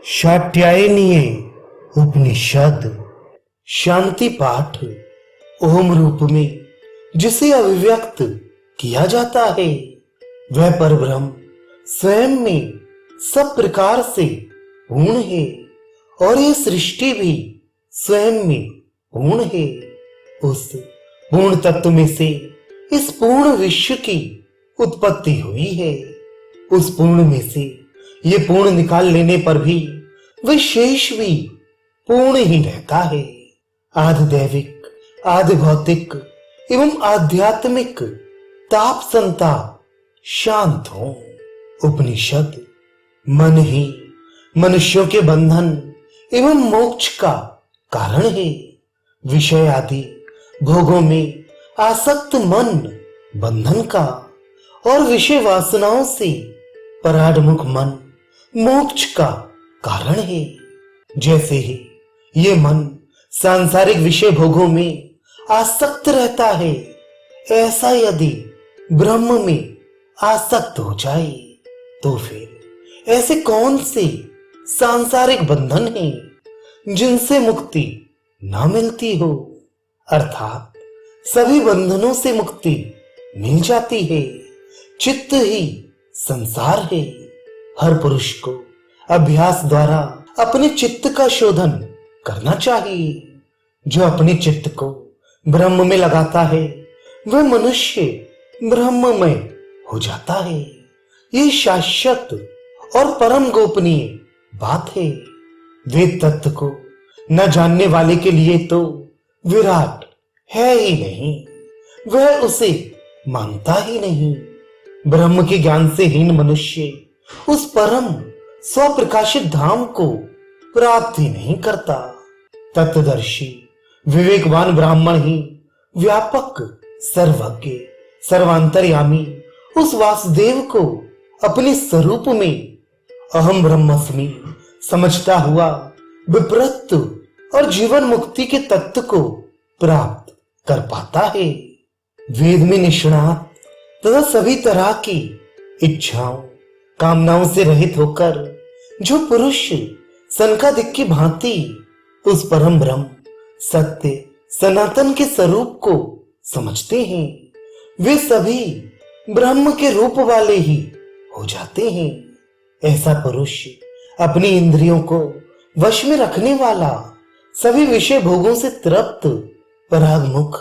शाट्यायनीय उपनिषद शांति पाठ ओम रूप में जिसे अभिव्यक्त किया जाता है वह परब्रह्म स्वयं में सब प्रकार से पूर्ण है और यह सृष्टि भी स्वयं में पूर्ण है। उस पूर्ण तत्व में से इस पूर्ण विश्व की उत्पत्ति हुई है। उस पूर्ण में से ये पूर्ण निकाल लेने पर भी वह शेष भी पूर्ण ही रहता है। आधि दैविक, आधि भौतिक एवं आध्यात्मिक ताप संताप शांत हो। उपनिषद मन ही मनुष्यों के बंधन एवं मोक्ष का कारण है। विषय आदि भोगों में आसक्त मन बंधन का और विषय वासनाओं से पराडमुख मन मोक्ष का कारण है। जैसे ही ये मन सांसारिक विषय भोगों में आसक्त रहता है, ऐसा यदि ब्रह्म में आसक्त हो जाए तो फिर ऐसे कौन से सांसारिक बंधन हैं जिनसे मुक्ति ना मिलती हो। अर्थात सभी बंधनों से मुक्ति मिल जाती है। चित्त ही संसार है। हर पुरुष को अभ्यास द्वारा अपने चित्त का शोधन करना चाहिए। जो अपने चित्त को ब्रह्म में लगाता है वह मनुष्य ब्रह्ममय हो जाता है। ये शाश्वत और परम गोपनीय बात है। वेद तत्व को न जानने वाले के लिए तो विराट है ही नहीं, वह उसे मानता ही नहीं। ब्रह्म के ज्ञान से हीन मनुष्य उस परम स्वप्रकाशित धाम को प्राप्त ही नहीं करता। तत्वदर्शी विवेकवान ब्राह्मण ही व्यापक सर्वज्ञ सर्वांतर्यामी उस वासुदेव को अपने स्वरूप में अहम ब्रह्मस्मि समझता हुआ विप्रत और जीवन मुक्ति के तत्व को प्राप्त कर पाता है। वेद में निष्णात तथा सभी तरह की इच्छाओं कामनाओं से रहित होकर जो पुरुष सनकादिक की भांति उस परम ब्रह्म सत्य सनातन के स्वरूप को समझते हैं, वे सभी ब्रह्म के रूप वाले ही हो जाते हैं। ऐसा पुरुष अपनी इंद्रियों को वश में रखने वाला, सभी विषय भोगों से तृप्त, परागमुख,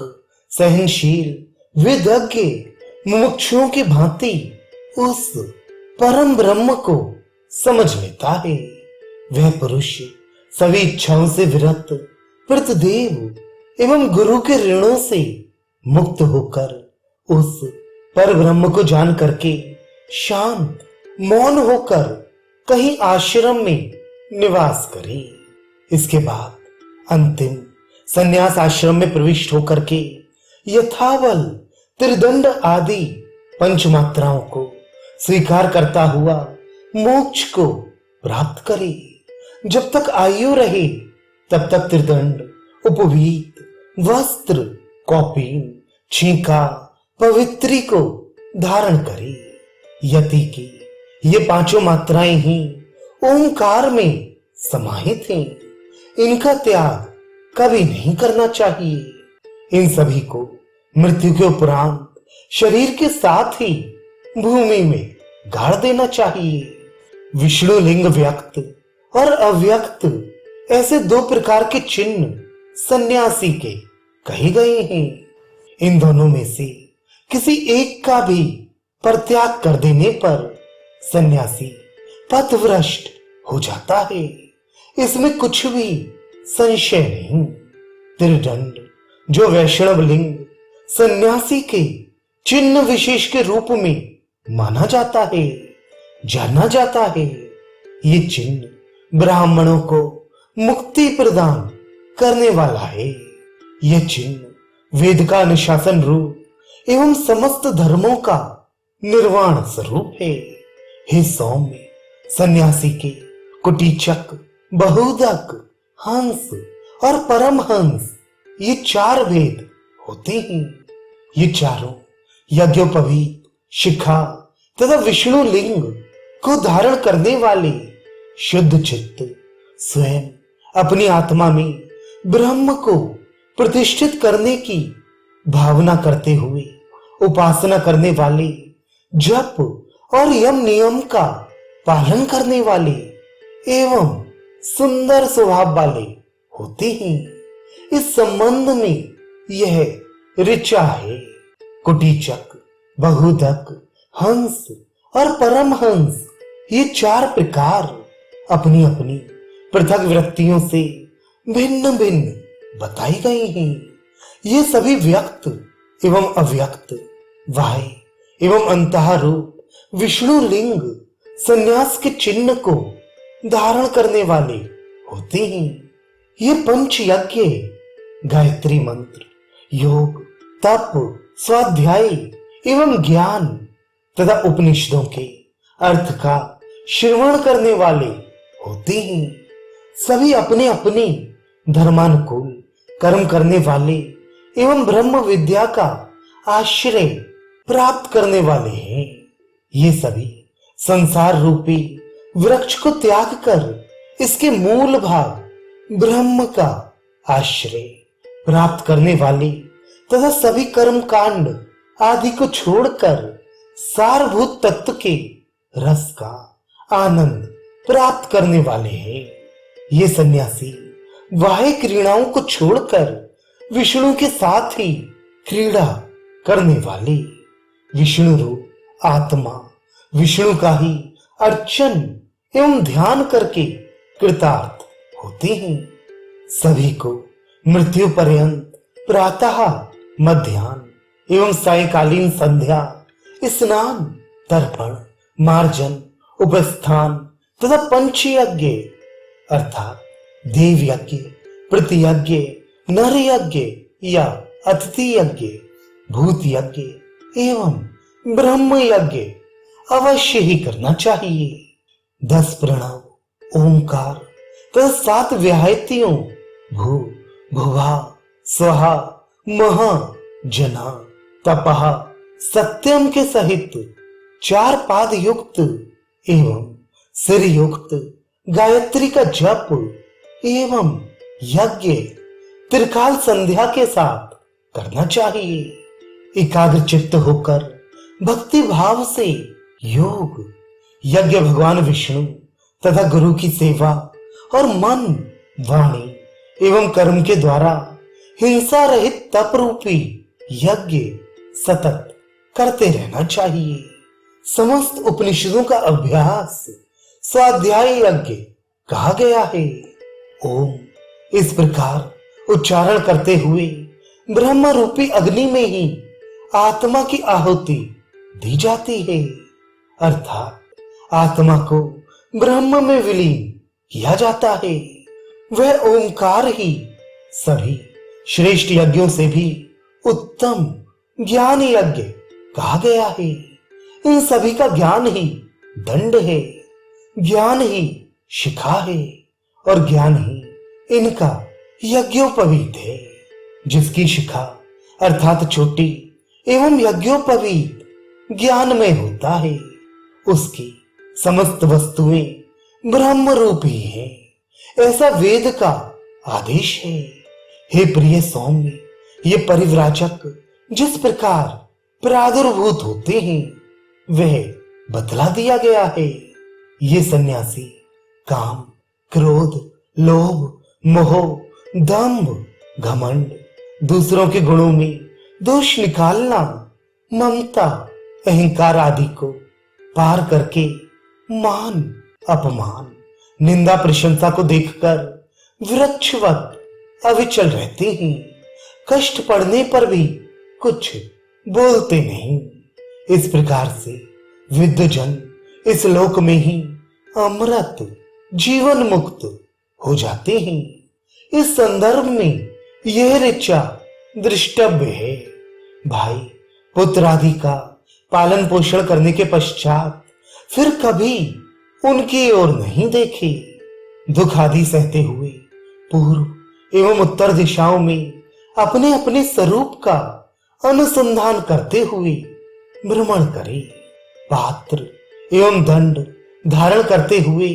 सहनशील, विदग्ध मुमुक्षुओं की भांति उस परम ब्रह्म को समझ लेता है। वह पुरुष सभी इच्छाओं से विरत, प्रतिदेव एवं गुरु के ऋणों से मुक्त होकर उस पर ब्रह्म को जान करके शांत मौन होकर कहीं आश्रम में निवास करे। इसके बाद अंतिम संन्यास आश्रम में प्रविष्ट होकर के यथाबल त्रिदंड आदि पंच मात्राओं को स्वीकार करता हुआ मोक्ष को प्राप्त करे। जब तक आयु रहे तब तक त्रिदंड, उपवीत, वस्त्र, कौपीन, छींका, पवित्री को धारण करे। यति की ये पांचों मात्राएं ही ओंकार में समाहित हैं। इनका त्याग कभी नहीं करना चाहिए। इन सभी को मृत्यु के उपरांत शरीर के साथ ही भूमि में गाड़ देना चाहिए। विष्णु लिंग व्यक्त और अव्यक्त ऐसे दो प्रकार के चिन्ह सन्यासी के कहे गए हैं। इन दोनों में से किसी एक का भी परित्याग कर देने पर सन्यासी पथभ्रष्ट हो जाता है। इसमें कुछ भी संशय नहीं। त्रिदंड जो वैष्णव लिंग सन्यासी के चिन्ह विशेष के रूप में माना जाता है, जाना जाता है। ये चिन्ह ब्राह्मणों को मुक्ति प्रदान करने वाला है। यह चिन्ह वेद का अनुशासन रूप एवं समस्त धर्मों का निर्वाण स्वरूप है। हे सौम्य सन्यासी के कुटीचक, बहुदक, हंस और परमहंस ये चार भेद होते हैं। ये चारों यज्ञोपवीत, शिखा तथा विष्णु लिंग को धारण करने वाले शुद्ध चित्त स्वयं अपनी आत्मा में ब्रह्म को प्रतिष्ठित करने की भावना करते हुए उपासना करने वाले, जप और यम नियम का पालन करने वाले एवं सुंदर स्वभाव वाले होते हैं। इस संबंध में यह ऋचा है। कुटीचक, बहुधक, हंस और परमहंस, ये चार प्रकार अपनी अपनी पृथक वृत्तियों से भिन्न भिन्न बताई गई हैं। ये सभी व्यक्त एवं अव्यक्त, बाह्य एवं अंतः रूप विष्णु लिंग संन्यास के चिन्ह को धारण करने वाले होते हैं। ये पंच यज्ञ गायत्री मंत्र, योग, तप, स्वाध्याय एवं ज्ञान तथा उपनिषदों के अर्थ का श्रवण करने वाले होते हैं। सभी अपने अपने धर्मानुकूल कर्म करने वाले एवं ब्रह्म विद्या का आश्रय प्राप्त करने वाले हैं। ये सभी संसार रूपी वृक्ष को त्याग कर इसके मूल भाग ब्रह्म का आश्रय प्राप्त करने वाले तथा सभी कर्म कांड आदि को छोड़कर सारभूत तत्व के रस का आनंद प्राप्त करने वाले हैं। ये सन्यासी बाह्य क्रीड़ाओं को छोड़कर विष्णु के साथ ही क्रीड़ा करने वाले, विष्णु रूप आत्मा विष्णु का ही अर्चन एवं ध्यान करके कृतार्थ होते हैं। सभी को मृत्यु पर्यंत प्रातः, मध्याह्न एवं सायंकालीन संध्या, स्नान, तर्पण, मार्जन, उपस्थान तथा पंचयज्ञ अर्थात देव यज्ञ, प्रतियज्ञ, नर यज्ञ या अतिथि यज्ञ, भूत यज्ञ एवं ब्रह्म यज्ञ अवश्य ही करना चाहिए। 10 प्रणव, ओंकार तथा 7 व्याहतियों भू, भुवा, स्वहा, महा, जना, तपः, सत्यम के सहित 4 पाद युक्त एवं सिर युक्त गायत्री का जप एवं यज्ञ त्रिकाल संध्या के साथ करना चाहिए। एकाग्र चित्त होकर भक्ति भाव से योग यज्ञ भगवान विष्णु तथा गुरु की सेवा और मन, वाणी एवं कर्म के द्वारा हिंसा रहित तप रूपी यज्ञ सतत करते रहना चाहिए। समस्त उपनिषदों का अभ्यास स्वाध्याय यज्ञ कहा गया है। ओम इस प्रकार उच्चारण करते हुए ब्रह्म रूपी अग्नि में ही आत्मा की आहुति दी जाती है, अर्थात आत्मा को ब्रह्म में विलीन किया जाता है। वह ओंकार ही सभी श्रेष्ठ यज्ञों से भी उत्तम ज्ञान यज्ञ कहा गया है। इन सभी का ज्ञान ही दंड है, ज्ञान ही शिखा है और ज्ञान ही इनका यज्ञोपवीत है। जिसकी शिखा अर्थात छोटी एवं यज्ञोपवीत ज्ञान में होता है, उसकी समस्त वस्तुएं ब्रह्म रूप ही है, ऐसा वेद का आदेश है। हे प्रिय सौम्य, ये परिव्राजक जिस प्रकार प्रादुर्भूत होते हैं वह बतला दिया गया है। ये सन्यासी काम, क्रोध, लोभ, मोह, दंभ, घमंड, दूसरों के गुणों में दोष निकालना, ममता, अहंकार आदि को पार करके मान, अपमान, निंदा, प्रशंसा को देखकर वृक्षवत अविचल रहते हैं। कष्ट पड़ने पर भी कुछ बोलते नहीं। इस प्रकार से विद्वजन इस लोक में ही अमृत जीवन मुक्त हो जाते हैं। इस संदर्भ में यह ऋचा दृष्टव्य है। भाई पुत्र आदि का पालन पोषण करने के पश्चात फिर कभी उनकी ओर नहीं देखे। दुख आदि सहते हुए पूर्व एवं उत्तर दिशाओं में अपने अपने स्वरूप का अनुसंधान करते हुए भ्रमण करे। पात्र एवं दंड धारण करते हुए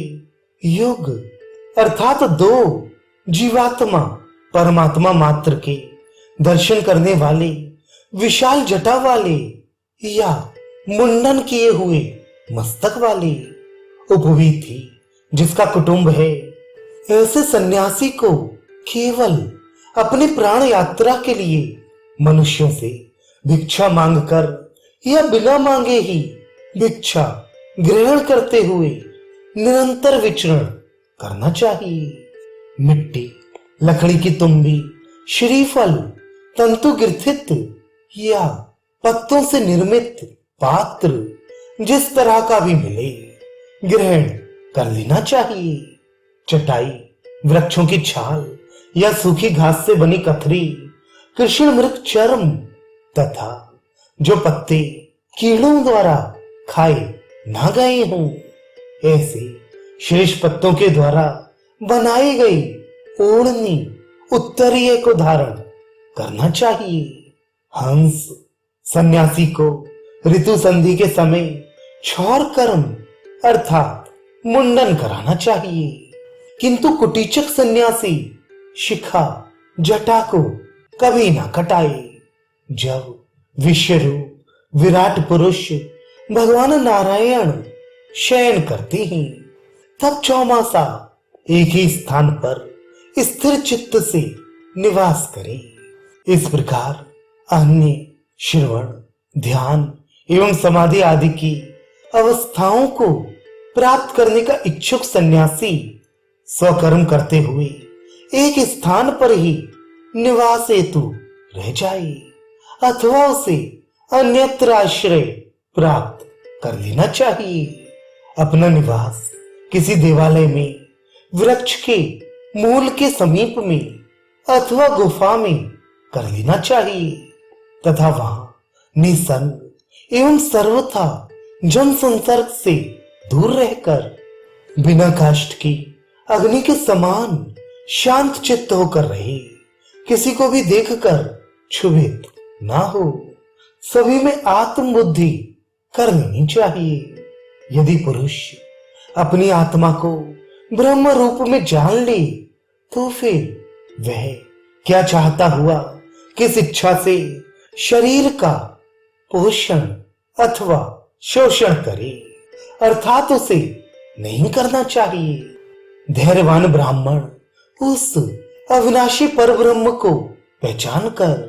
युग अर्थात दो जीवात्मा परमात्मा मात्र के दर्शन करने वाले विशाल जटा वाले या मुंडन किए हुए मस्तक वाले उपवी थी जिसका कुटुंब है। ऐसे सन्यासी को केवल अपने प्राण यात्रा के लिए मनुष्यों से भिक्षा मांगकर या बिना मांगे ही भिक्षा ग्रहण करते हुए निरंतर विचरण करना चाहिए। मिट्टी, लकड़ी की तुम्बी, श्रीफल, तंतु ग्रथित या पत्तों से निर्मित पात्र जिस तरह का भी मिले ग्रहण कर लेना चाहिए। चटाई, वृक्षों की छाल या सूखी घास से बनी कथरी, कृष्ण मृग चर्म तथा जो पत्ते कीड़ों द्वारा खाए ना गए हों ऐसे शेष पत्तों के द्वारा बनाई गई ओढ़नी उत्तरीय को धारण करना चाहिए। हंस सन्यासी को ऋतु संधि के समय क्षौर कर्म अर्थात मुंडन कराना चाहिए, किंतु कुटीचक सन्यासी शिखा जटा को कभी ना कटाए। जब विश्वरूप विराट पुरुष भगवान नारायण शयन करते हैं तब चौमासा एक ही स्थान पर स्थिर चित्त से निवास करें। इस प्रकार अन्य श्रवण, ध्यान एवं समाधि आदि की अवस्थाओं को प्राप्त करने का इच्छुक सन्यासी स्वकर्म करते हुए एक स्थान पर ही निवास हेतु रह जाए अथवा उसे अन्यत्र आश्रय प्राप्त कर लेना चाहिए। अपना निवास किसी देवालय में, वृक्ष के मूल के समीप में अथवा गुफा में कर लेना चाहिए तथा वहां निसंग एवं सर्वथा जन संसर्ग से दूर रहकर बिना काष्ठ की अग्नि के समान शांत चित्त होकर रहे, किसी को भी देखकर क्षुभित ना हो, सभी में आत्म बुद्धि कर लेनी चाहिए। यदि पुरुष अपनी आत्मा को ब्रह्म रूप में जान ले तो फिर वह क्या चाहता हुआ किस इच्छा से शरीर का पोषण अथवा शोषण करे अर्थात उसे नहीं करना चाहिए। धैर्यवान ब्राह्मण उस अविनाशी पर ब्रह्म को पहचान कर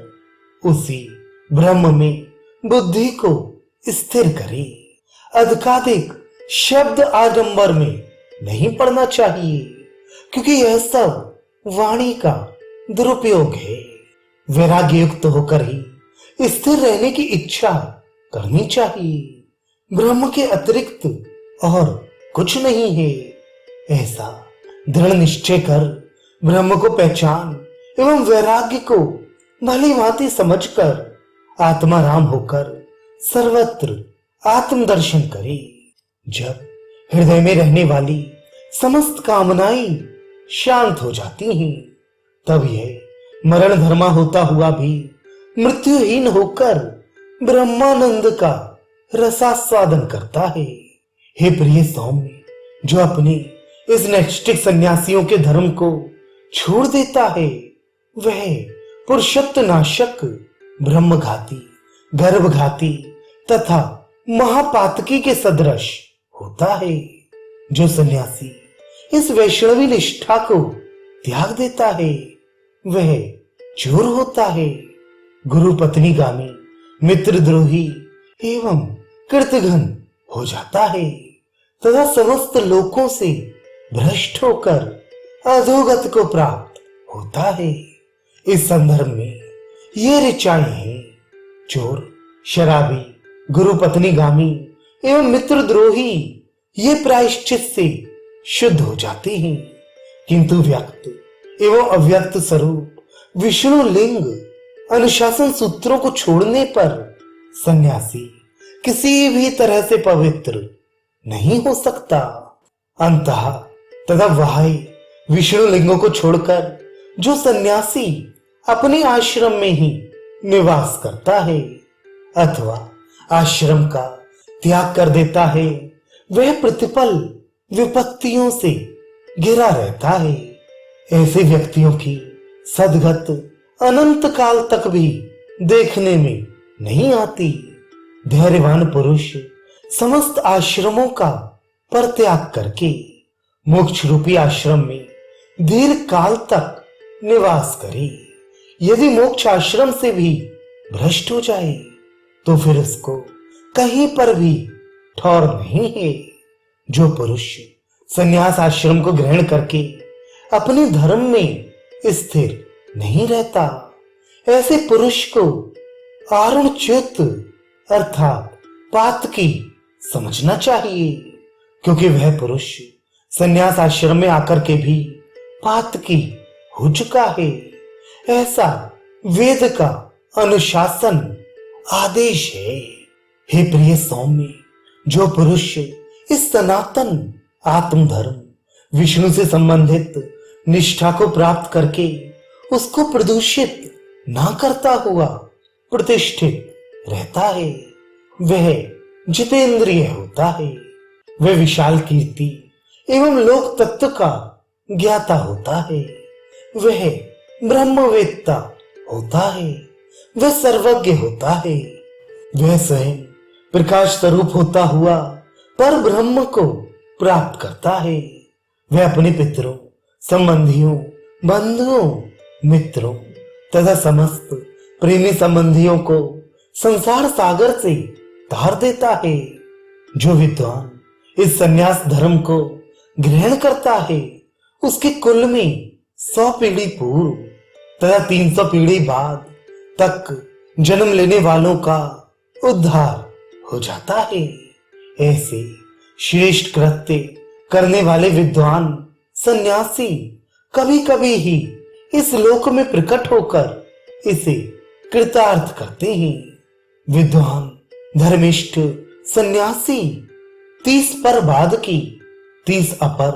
उसी ब्रह्म में बुद्धि को स्थिर करे। अधिकाधिक शब्द आडंबर में नहीं पढ़ना चाहिए क्योंकि यह सब वाणी का दुरुपयोग है। वैराग्य युक्त होकर ही स्थिर रहने की इच्छा करनी चाहिए। ब्रह्म के अतिरिक्त और कुछ नहीं है, ऐसा दृढ़ निश्चय कर ब्रह्म को पहचान एवं वैराग्य को भली भांति समझकर आत्माराम होकर सर्वत्र आत्मदर्शन करे। जब हृदय में रहने वाली समस्त कामनाएं शांत हो जाती हैं तब यह मरण धर्मा होता हुआ भी मृत्युहीन होकर ब्रह्मानंद का रसास्वादन करता है। हे प्रिय सौम्य, जो अपने इस नैष्ठिक सन्यासियों के धर्म को छोड़ देता है वह पुरुषत्व नाशक, ब्रह्मघाती, गर्भघाती तथा महापातकी के सदृश होता है। जो सन्यासी इस वैष्णवी निष्ठा को त्याग देता है वह चोर होता है, गुरु पत्नी गामी, मित्रद्रोही एवं कृतघ्न हो जाता है तथा समस्त लोकों से भ्रष्ट होकर अधोगत को प्राप्त होता है। इस संदर्भ में ये ऋचाएं हैं: चोर, शराबी, गुरु पत्नी गामी एवं मित्रद्रोही ये प्रायश्चित से शुद्ध हो जाते हैं, किंतु व्यक्त एवं अव्यक्त स्वरूप विष्णु लिंग अनुशासन सूत्रों को छोड़ने पर सन्यासी किसी भी तरह से पवित्र नहीं हो सकता। अंतः तथा बाह्य विष्णु लिंगों को छोड़कर जो सन्यासी अपने आश्रम में ही निवास करता है अथवा आश्रम का त्याग कर देता है वह प्रतिपल विपत्तियों से घिरा रहता है। ऐसे व्यक्तियों की सदगत अनंत काल तक भी देखने में नहीं आती। धैर्यवान पुरुष समस्त आश्रमों का परित्याग करके मोक्ष रूपी आश्रम में दीर्घ काल तक निवास करे। यदि मोक्ष आश्रम से भी भ्रष्ट हो जाए तो फिर उसको कहीं पर भी ठौर नहीं है। जो पुरुष संन्यास आश्रम को ग्रहण करके अपने धर्म में स्थिर नहीं रहता, ऐसे पुरुष को आरुणच्युत अर्थात पातकी समझना चाहिए, क्योंकि वह पुरुष संन्यास आश्रम में आकर के भी पातकी हो चुका है। ऐसा वेद का अनुशासन आदेश है। हे प्रिय सौम्य, जो पुरुष इस सनातन आत्मधर्म विष्णु से संबंधित निष्ठा को प्राप्त करके उसको प्रदूषित ना करता हुआ प्रतिष्ठित रहता है, वह जितेंद्रिय होता है। वह विशाल कीर्ति एवं लोक तत्व का ज्ञाता होता है। वह ब्रह्मवेत्ता होता है। वह सर्वज्ञ होता है। वह स्वयं प्रकाश स्वरूप होता हुआ पर ब्रह्म को प्राप्त करता है। वह अपने पितरों, संबंधियों, बंधुओं, मित्रों तथा समस्त प्रेमी संबंधियों को संसार सागर से तार देता है। जो विद्वान इस संन्यास धर्म को ग्रहण करता है, उसके कुल में 100 पीढ़ी पूर्व तथा 300 पीढ़ी बाद तक जन्म लेने वालों का उद्धार हो जाता है। ऐसे श्रेष्ठ कृत्य करने वाले विद्वान सन्यासी कभी कभी ही इस लोक में प्रकट होकर इसे कृतार्थ करते हैं। विद्वान धर्मिष्ठ सन्यासी 30 पर बाद की, 30 अपर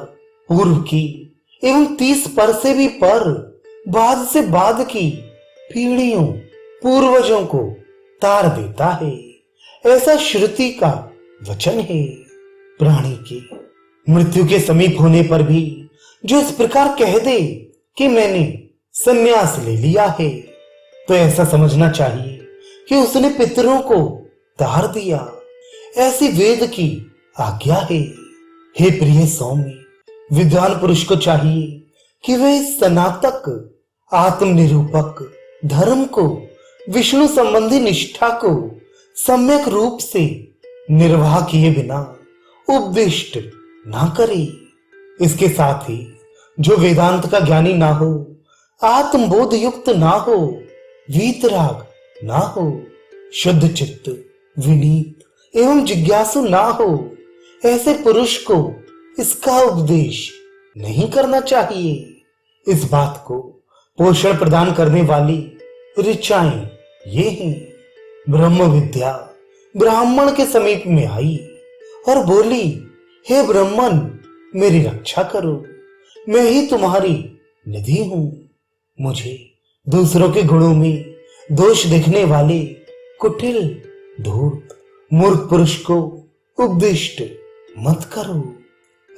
पूर्व की एवं 30 पर से भी पर बाद से बाद की पीढ़ियों पूर्वजों को तार देता है। ऐसा श्रुति का वचन है। प्राणी की मृत्यु के समीप होने पर भी जो इस प्रकार कह दे कि मैंने संन्यास ले लिया है, तो ऐसा समझना चाहिए कि उसने पितरों को तार दिया। ऐसी वेद की आज्ञा है। हे प्रिय सौम्य, विद्वान पुरुष को चाहिए कि वह इस सनातक आत्मनिरूपक धर्म को, विष्णु संबंधी निष्ठा को सम्यक रूप से निर्वाह किए बिना उपदिष्ट ना करे। इसके साथ ही जो वेदांत का ज्ञानी ना हो, आत्मबोध युक्त ना हो, वीतराग ना हो, शुद्ध चित्त, विनीत एवं जिज्ञासु ना हो, ऐसे पुरुष को इसका उपदेश नहीं करना चाहिए। इस बात को पोषण प्रदान करने वाली ऋचाएं ये हैं। ब्रह्म विद्या ब्राह्मण के समीप में आई और बोली, हे ब्राह्मण, मेरी रक्षा करो, मैं ही तुम्हारी निधि हूं। मुझे दूसरों के गुणों में दोष देखने वाले कुटिल, धूर्त, मूर्ख पुरुष को उपदिष्ट मत करो।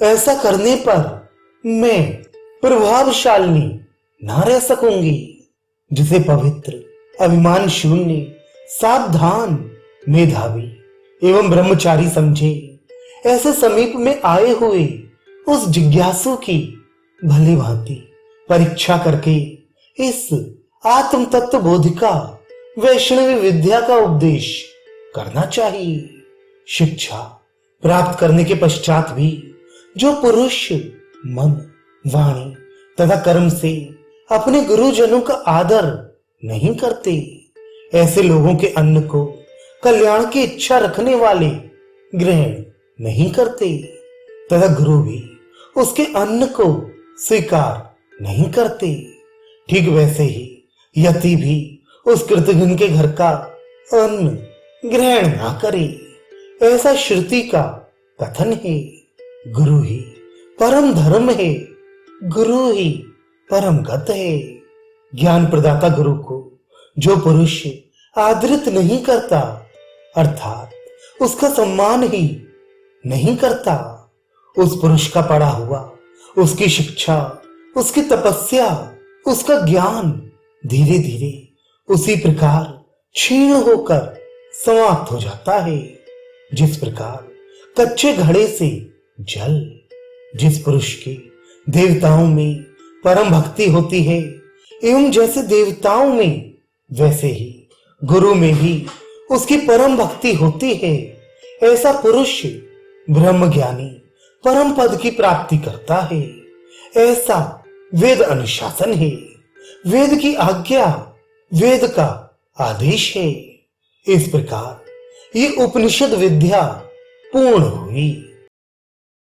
ऐसा करने पर मैं प्रभावशालिनी ना रह सकूंगी। जिसे पवित्र, अभिमान शून्य, सावधान, मेधावी एवं ब्रह्मचारी समझे, ऐसे समीप में आए हुए उस जिज्ञासु की भली भांति परीक्षा करके इस आत्म तत्व बोधिका वैष्णवी विद्या का उपदेश करना चाहिए। शिक्षा प्राप्त करने के पश्चात भी जो पुरुष मन, वाणी तथा कर्म से अपने गुरुजनों का आदर नहीं करते, ऐसे लोगों के अन्न को कल्याण की इच्छा रखने वाले ग्रहण नहीं करते तथा गुरु भी उसके अन्न को स्वीकार नहीं करते। ठीक वैसे ही यति भी उस कृतघ्न के घर का अन्न ग्रहण ना करे। ऐसा श्रुति का कथन है। गुरु ही परम धर्म है, गुरु ही परम गत है। ज्ञान प्रदाता गुरु को जो पुरुष आदरित नहीं करता, अर्थात उसका सम्मान ही नहीं करता, उस पुरुष का पड़ा हुआ उसकी शिक्षा, उसकी तपस्या, उसका ज्ञान धीरे धीरे उसी प्रकार क्षीण होकर समाप्त हो जाता है, जिस प्रकार कच्चे घड़े से जल। जिस पुरुष की देवताओं में परम भक्ति होती है, एवं जैसे देवताओं में वैसे ही गुरु में भी उसकी परम भक्ति होती है, ऐसा पुरुष ब्रह्म ज्ञानी परम पद की प्राप्ति करता है। ऐसा वेद अनुशासन है, वेद की आज्ञा, वेद का आदेश है। इस प्रकार ये उपनिषद विद्या पूर्ण हुई।